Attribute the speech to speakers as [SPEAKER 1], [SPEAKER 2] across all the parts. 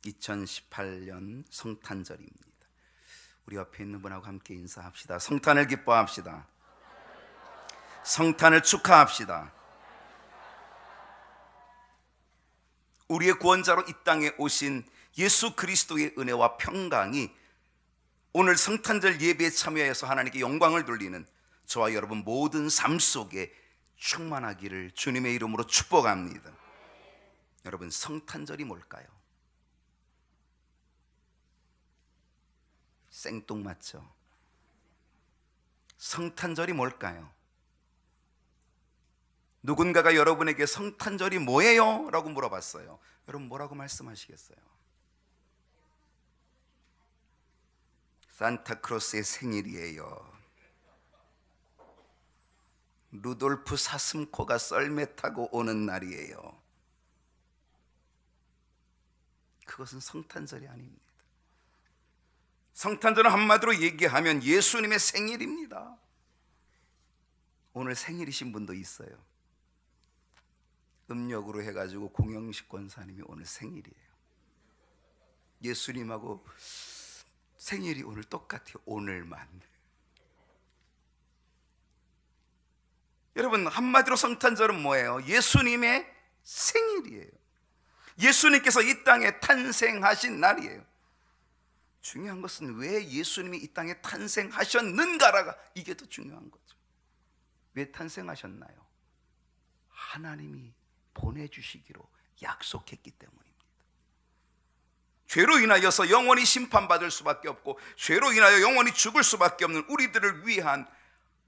[SPEAKER 1] 2018년 성탄절입니다. 우리 옆에 있는 분하고 함께 인사합시다. 성탄을 기뻐합시다. 성탄을 축하합시다. 우리의 구원자로 이 땅에 오신 예수 그리스도의 은혜와 평강이 오늘 성탄절 예배에 참여해서 하나님께 영광을 돌리는 저와 여러분 모든 삶 속에 충만하기를 주님의 이름으로 축복합니다. 여러분, 성탄절이 뭘까요? 생뚱맞죠? 성탄절이 뭘까요? 누군가가 여러분에게 성탄절이 뭐예요? 라고 물어봤어요. 여러분 뭐라고 말씀하시겠어요? 산타크로스의 생일이에요. 루돌프 사슴코가 썰매 타고 오는 날이에요. 그것은 성탄절이 아닙니다. 성탄절은 한마디로 얘기하면 예수님의 생일입니다. 오늘 생일이신 분도 있어요. 음력으로 해가지고 공영식 권사님이 오늘 생일이에요. 예수님하고 생일이 오늘 똑같아요. 오늘만. 여러분, 한마디로 성탄절은 뭐예요? 예수님의 생일이에요. 예수님께서 이 땅에 탄생하신 날이에요. 중요한 것은 왜 예수님이 이 땅에 탄생하셨는가가 이게 더 중요한 거죠. 왜 탄생하셨나요? 하나님이 보내주시기로 약속했기 때문입니다. 죄로 인하여서 영원히 심판받을 수밖에 없고 죄로 인하여 영원히 죽을 수밖에 없는 우리들을 위한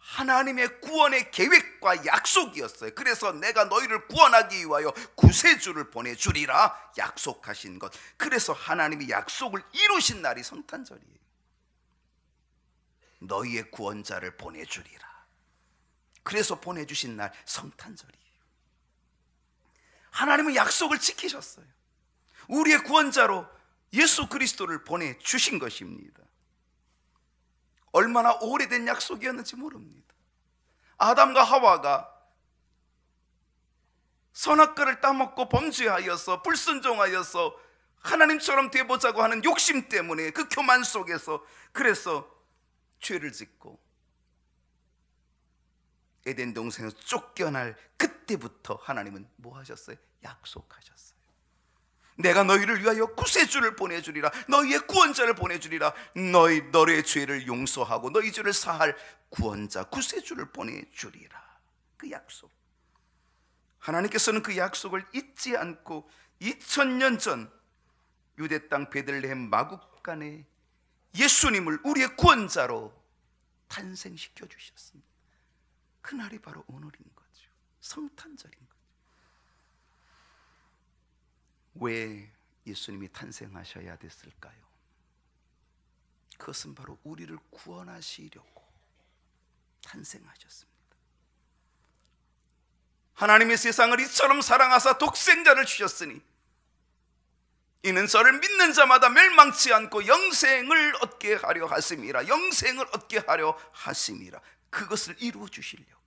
[SPEAKER 1] 하나님의 구원의 계획과 약속이었어요. 그래서 내가 너희를 구원하기 위하여 구세주를 보내주리라 약속하신 것. 그래서 하나님이 약속을 이루신 날이 성탄절이에요. 너희의 구원자를 보내주리라. 그래서 보내주신 날 성탄절이에요. 하나님은 약속을 지키셨어요. 우리의 구원자로 예수 그리스도를 보내주신 것입니다. 얼마나 오래된 약속이었는지 모릅니다. 아담과 하와가 선악과를 따먹고 범죄하여서 불순종하여서 하나님처럼 되보자고 하는 욕심 때문에 그 교만 속에서 그래서 죄를 짓고 에덴 동산에서 쫓겨날 그때부터 하나님은 뭐 하셨어요? 약속하셨어요. 내가 너희를 위하여 구세주를 보내주리라. 너희의 구원자를 보내주리라. 너희의 죄를 용서하고 너희 죄를 사할 구원자 구세주를 보내주리라. 그 약속. 하나님께서는 그 약속을 잊지 않고 2000년 전 유대 땅 베들레헴 마국간에 예수님을 우리의 구원자로 탄생시켜 주셨습니다. 그날이 바로 오늘인 거죠. 성탄절인 거죠. 왜 예수님이 탄생하셔야 됐을까요? 그것은 바로 우리를 구원하시려고 탄생하셨습니다. 하나님의 세상을 이처럼 사랑하사 독생자를 주셨으니 이는 저를 믿는 자마다 멸망치 않고 영생을 얻게 하려 하심이라. 영생을 얻게 하려 하심이라. 그것을 이루어 주시려고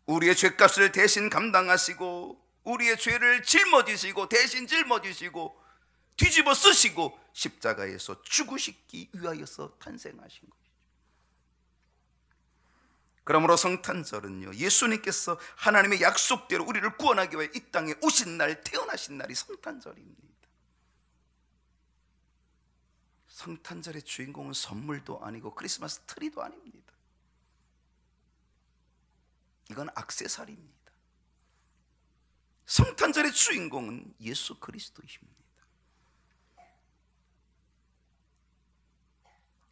[SPEAKER 1] 우리의 죄값을 대신 감당하시고 우리의 죄를 짊어지시고 대신 짊어지시고 뒤집어 쓰시고 십자가에서 죽으시기 위하여서 탄생하신 것이죠. 그러므로 성탄절은요, 예수님께서 하나님의 약속대로 우리를 구원하기 위해 이 땅에 오신 날, 태어나신 날이 성탄절입니다. 성탄절의 주인공은 선물도 아니고 크리스마스 트리도 아닙니다. 이건 액세서리입니다. 성탄절의 주인공은 예수 그리스도이십니다.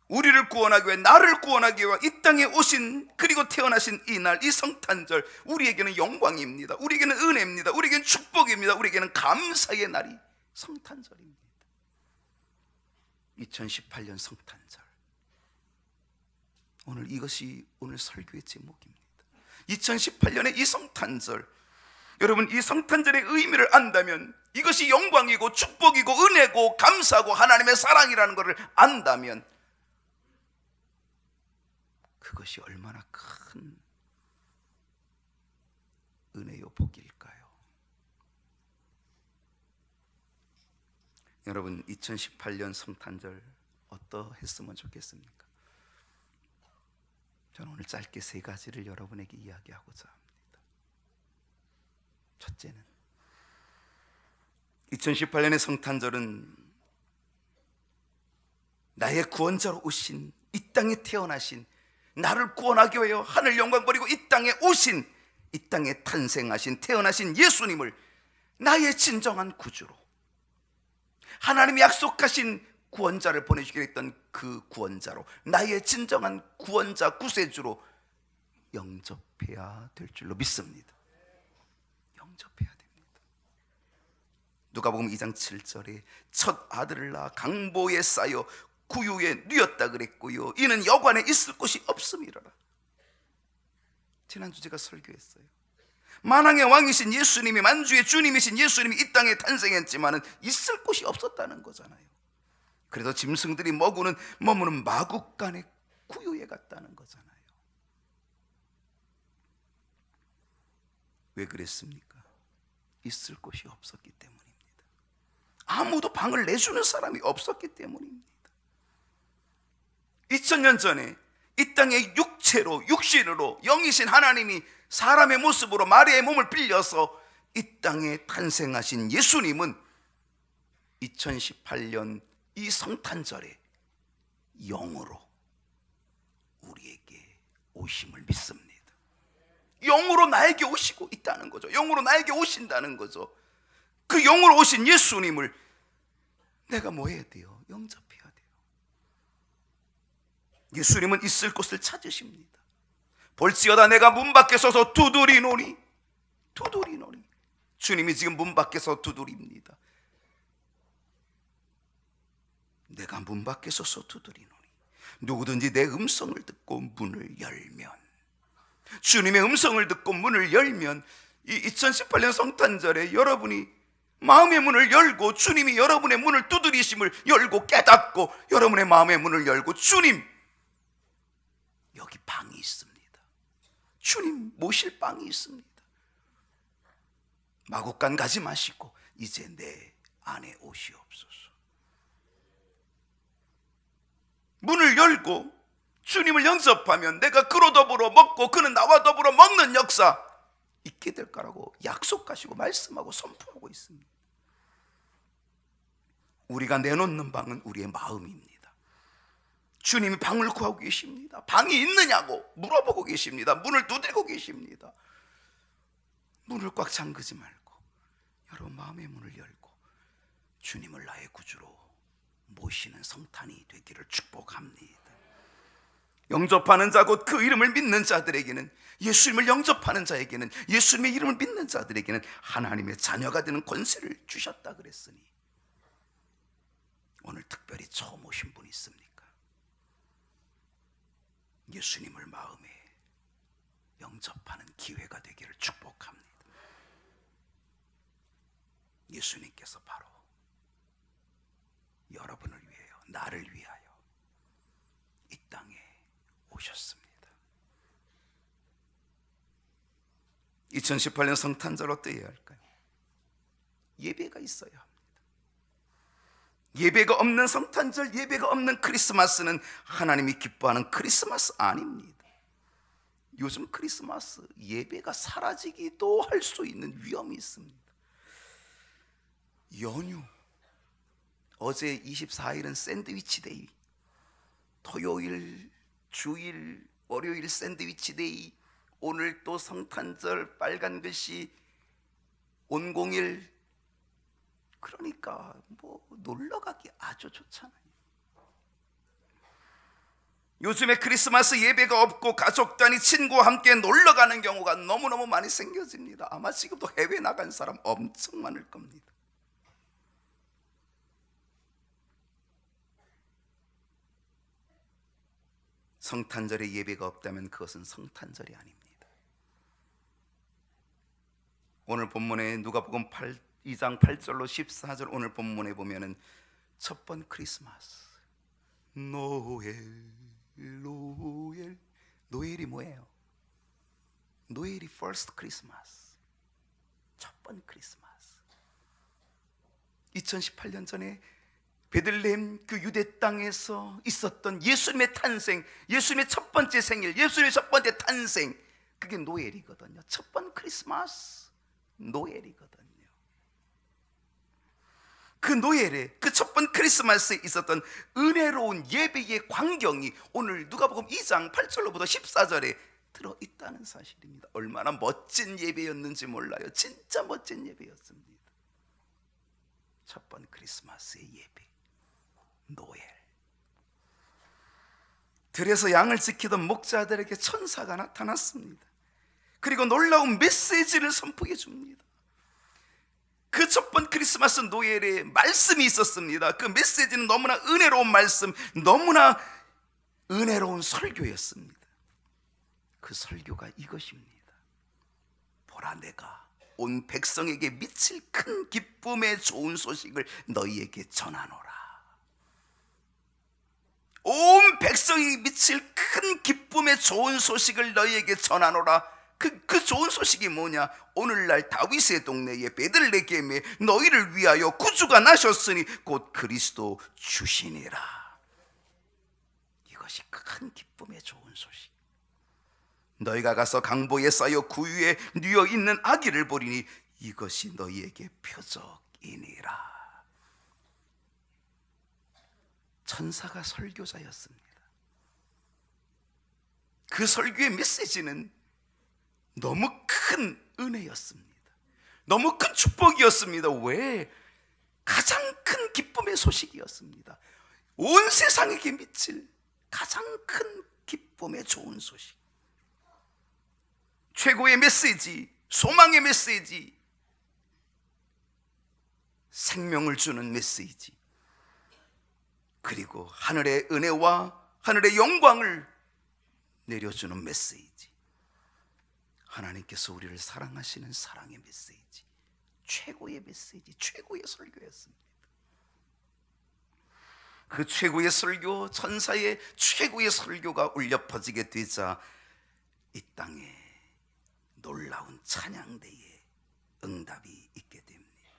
[SPEAKER 1] 우리를 구원하기 위해, 나를 구원하기 위해 이 땅에 오신, 그리고 태어나신 이 날, 이 성탄절, 우리에게는 영광입니다. 우리에게는 은혜입니다. 우리에게는 축복입니다. 우리에게는 감사의 날이 성탄절입니다. 2018년 성탄절, 오늘 이것이 오늘 설교의 제목입니다. 2018년의 이 성탄절, 여러분 이 성탄절의 의미를 안다면, 이것이 영광이고 축복이고 은혜고 감사고 하나님의 사랑이라는 것을 안다면 그것이 얼마나 큰 은혜요 복일까요? 여러분 2018년 성탄절 어떠했으면 좋겠습니까? 저는 오늘 짧게 세 가지를 여러분에게 이야기하고자 합니다. 첫째는 2018년의 성탄절은 나의 구원자로 오신, 이 땅에 태어나신, 나를 구원하기 위하여 하늘 영광 버리고 이 땅에 오신, 이 땅에 탄생하신, 태어나신 예수님을 나의 진정한 구주로, 하나님이 약속하신 구원자를 보내주기로 했던 그 구원자로, 나의 진정한 구원자, 구세주로 영접해야 될 줄로 믿습니다. 영접해야 됩니다. 누가복음 2장 7절에 첫 아들을 낳아 강보에 쌓여 구유에 누였다 그랬고요, 이는 여관에 있을 곳이 없음이로라. 지난주 제가 설교했어요. 만왕의 왕이신 예수님이, 만주의 주님이신 예수님이 이 땅에 탄생했지만은 있을 곳이 없었다는 거잖아요. 그래서 짐승들이 머무는 마국간의 구유에 갔다는 거잖아요. 왜 그랬습니까? 있을 곳이 없었기 때문입니다. 아무도 방을 내주는 사람이 없었기 때문입니다. 2000년 전에 이 땅에 육신으로 영이신 하나님이 사람의 모습으로 마리아의 몸을 빌려서 이 땅에 탄생하신 예수님은 2018년 이 성탄절에 영으로 우리에게 오심을 믿습니다. 영으로 나에게 오시고 있다는 거죠. 영으로 나에게 오신다는 거죠. 그 영으로 오신 예수님을 내가 뭐 해야 돼요? 영접해야 돼요. 예수님은 있을 곳을 찾으십니다. 볼지어다 내가 문 밖에 서서 두드리노니. 주님이 지금 문 밖에 서 두드립니다. 내가 문 밖에 서서 두드리노니 누구든지 내 음성을 듣고 문을 열면, 주님의 음성을 듣고 문을 열면, 이 2018년 성탄절에 여러분이 마음의 문을 열고 주님이 여러분의 문을 두드리심을 열고 깨닫고 여러분의 마음의 문을 열고, 주님 여기 방이 있습니다, 주님 모실 방이 있습니다, 마국간 가지 마시고 이제 내 안에 오시옵소서. 문을 열고 주님을 영접하면 내가 그로 더불어 먹고 그는 나와 더불어 먹는 역사 있게 될 거라고 약속하시고 말씀하고 선포하고 있습니다. 우리가 내놓는 방은 우리의 마음입니다. 주님이 방을 구하고 계십니다. 방이 있느냐고 물어보고 계십니다. 문을 두드리고 계십니다. 문을 꽉 잠그지 말고 여러분 마음의 문을 열고 주님을 나의 구주로 모시는 성탄이 되기를 축복합니다. 영접하는 자 곧 그 이름을 믿는 자들에게는, 예수님을 영접하는 자에게는, 예수님의 이름을 믿는 자들에게는 하나님의 자녀가 되는 권세를 주셨다 그랬으니, 오늘 특별히 처음 오신 분이 있습니까? 예수님을 마음에 영접하는 기회가 되기를 축복합니다. 예수님께서 바로 여러분을 위하여, 나를 위하여 이 땅에 오셨습니다. 2018년 성탄절 어떠해야 할까요? 예배가 있어야 합니다. 예배가 없는 성탄절, 예배가 없는 크리스마스는 하나님이 기뻐하는 크리스마스 아닙니다. 요즘 크리스마스 예배가 사라지기도 할 수 있는 위험이 있습니다. 연휴, 어제 24일은 샌드위치 데이, 토요일, 주일, 월요일 샌드위치 데이, 오늘 또 성탄절 빨간 글씨 온공일. 그러니까 뭐 놀러가기 아주 좋잖아요. 요즘에 크리스마스 예배가 없고 가족 단위 친구와 함께 놀러가는 경우가 너무너무 많이 생겨집니다. 아마 지금도 해외 나간 사람 엄청 많을 겁니다. 성탄절에 예배가 없다면 그것은 성탄절이 아닙니다. 오늘 본문에 누가복음 2장 8절로 14절 오늘 본문에 보면은 첫 번 크리스마스, 노엘. 노엘이 뭐예요? 노엘이 first 크리스마스, 첫 번 크리스마스. 2018년 전에 베들레헴 그 유대 땅에서 있었던 예수님의 탄생, 예수님의 첫 번째 생일, 예수님의 첫 번째 탄생, 그게 노엘이거든요. 첫 번 크리스마스 노엘이거든요. 그 노엘에, 그 첫 번 크리스마스에 있었던 은혜로운 예배의 광경이 오늘 누가복음 2장 8절로부터 14절에 들어있다는 사실입니다. 얼마나 멋진 예배였는지 몰라요. 진짜 멋진 예배였습니다. 첫 번 크리스마스의 예배 노엘. 들에서 양을 지키던 목자들에게 천사가 나타났습니다. 그리고 놀라운 메시지를 선포해 줍니다. 그 첫 번 크리스마스 노엘에 말씀이 있었습니다. 그 메시지는 너무나 은혜로운 말씀, 너무나 은혜로운 설교였습니다. 그 설교가 이것입니다. 보라, 내가 온 백성에게 미칠 큰 기쁨의 좋은 소식을 너희에게 전하노라. 온 백성이 미칠 큰 기쁨의 좋은 소식을 너희에게 전하노라. 그 좋은 소식이 뭐냐? 오늘날 다윗의 동네에 베들레헴에 너희를 위하여 구주가 나셨으니 곧 그리스도 주시니라. 이것이 큰 기쁨의 좋은 소식. 너희가 가서 강보에 쌓여 구유에 뉘어 있는 아기를 보리니 이것이 너희에게 표적이니라. 천사가 설교자였습니다. 그 설교의 메시지는 너무 큰 은혜였습니다. 너무 큰 축복이었습니다. 왜? 가장 큰 기쁨의 소식이었습니다. 온 세상에게 미칠 가장 큰 기쁨의 좋은 소식, 최고의 메시지, 소망의 메시지, 생명을 주는 메시지, 그리고 하늘의 은혜와 하늘의 영광을 내려주는 메시지, 하나님께서 우리를 사랑하시는 사랑의 메시지, 최고의 메시지, 최고의 설교였습니다. 그 최고의 설교, 천사의 최고의 설교가 울려 퍼지게 되자 이 땅에 놀라운 찬양대의 응답이 있게 됩니다.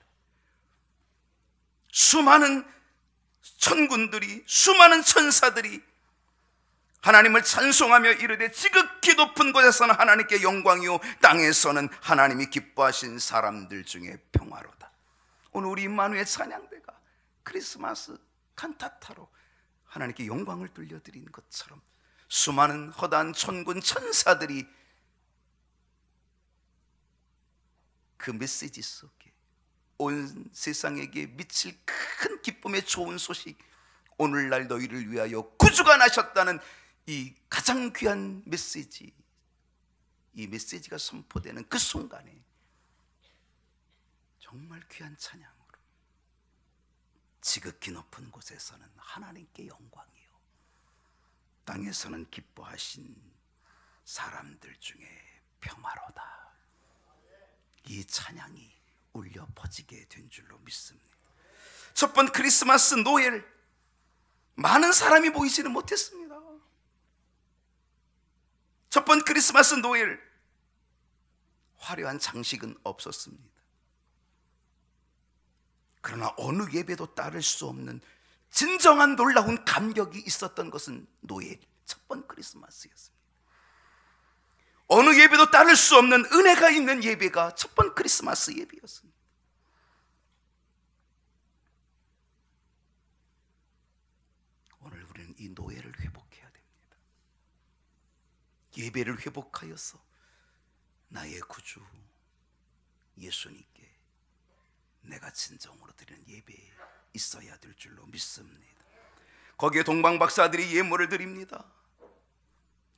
[SPEAKER 1] 수많은 천군들이, 수많은 천사들이 하나님을 찬송하며 이르되 지극히 높은 곳에서는 하나님께 영광이요 땅에서는 하나님이 기뻐하신 사람들 중에 평화로다. 오늘 우리 임마누엘 찬양대가 크리스마스 칸타타로 하나님께 영광을 돌려드린 것처럼 수많은 허다한 천군 천사들이 그 메시지 속에 온 세상에게 미칠 큰 기쁨의 좋은 소식, 오늘날 너희를 위하여 구주가 나셨다는 이 가장 귀한 메시지, 이 메시지가 선포되는 그 순간에 정말 귀한 찬양으로 지극히 높은 곳에서는 하나님께 영광이요 땅에서는 기뻐하신 사람들 중에 평화로다. 이 찬양이 울려 퍼지게 된 줄로 믿습니다. 첫 번 크리스마스 노엘, 많은 사람이 보이지는 못했습니다. 첫 번 크리스마스 노엘, 화려한 장식은 없었습니다. 그러나 어느 예배도 따를 수 없는 진정한 놀라운 감격이 있었던 것은 노엘 첫 번 크리스마스였습니다. 어느 예배도 따를 수 없는 은혜가 있는 예배가 첫 번 크리스마스 예배였습니다. 오늘 우리는 이 노예를 회복해야 됩니다. 예배를 회복하여서 나의 구주 예수님께 내가 진정으로 드리는 예배에 있어야 될 줄로 믿습니다. 거기에 동방박사들이 예물을 드립니다.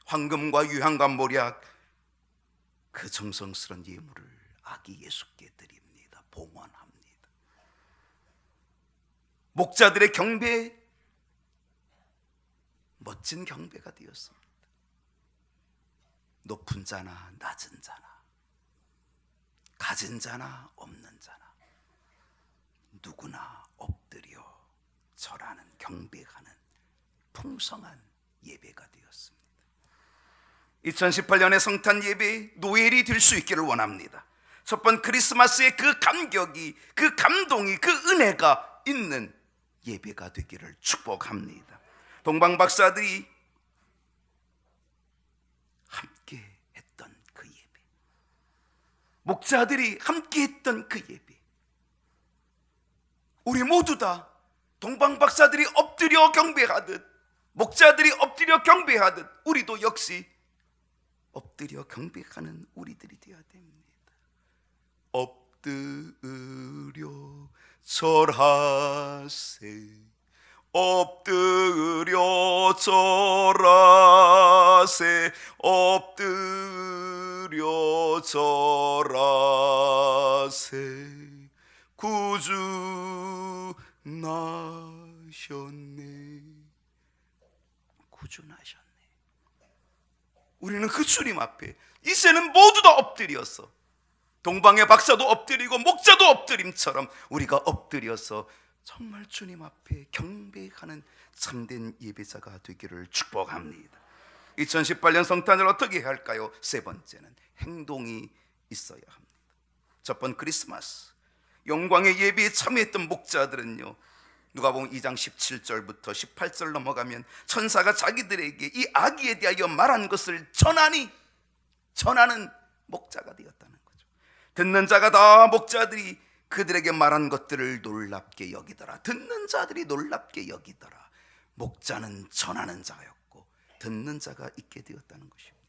[SPEAKER 1] 황금과 유향과 몰약, 그 정성스러운 예물을 아기 예수께 드립니다. 봉헌합니다. 목자들의 경배, 멋진 경배가 되었습니다. 높은 자나 낮은 자나, 가진 자나 없는 자나 누구나 엎드려 절하는, 경배하는 풍성한 예배가 되었습니다. 2018년의 성탄 예배 노엘이 될 수 있기를 원합니다. 첫 번 크리스마스의 그 감격이, 그 감동이, 그 은혜가 있는 예배가 되기를 축복합니다. 동방 박사들이 함께 했던 그 예배, 목자들이 함께 했던 그 예배, 우리 모두 다 동방 박사들이 엎드려 경배하듯, 목자들이 엎드려 경배하듯 우리도 역시 엎드려 경배하는 우리들이 되어야 됩니다. 엎드려 절하세, 엎드려 절하세, 엎드려 절하세. 구주 나셨네. 구주 나셨네. 우리는 그 주님 앞에 이제는 모두 다 엎드려서, 동방의 박사도 엎드리고 목자도 엎드림처럼 우리가 엎드려서 정말 주님 앞에 경배하는 참된 예배자가 되기를 축복합니다. 2018년 성탄을 어떻게 해야 할까요? 세 번째는 행동이 있어야 합니다. 첫 번, 크리스마스 영광의 예배에 참여했던 목자들은요, 누가복음 2장 17절부터 18절 넘어가면 천사가 자기들에게 이 아기에 대하여 말한 것을 전하는 목자가 되었다는 거죠. 듣는 자가 다 목자들이 그들에게 말한 것들을 놀랍게 여기더라. 듣는 자들이 놀랍게 여기더라. 목자는 전하는 자였고 듣는 자가 있게 되었다는 것입니다.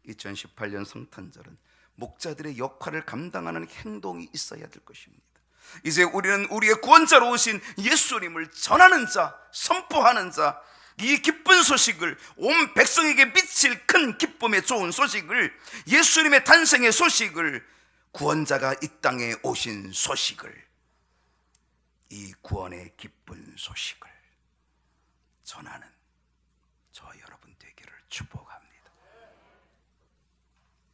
[SPEAKER 1] 2018년 성탄절은 목자들의 역할을 감당하는 행동이 있어야 될 것입니다. 이제 우리는 우리의 구원자로 오신 예수님을 전하는 자, 선포하는 자, 이 기쁜 소식을, 온 백성에게 미칠 큰 기쁨의 좋은 소식을, 예수님의 탄생의 소식을, 구원자가 이 땅에 오신 소식을, 이 구원의 기쁜 소식을 전하는 저 여러분 되기를 축복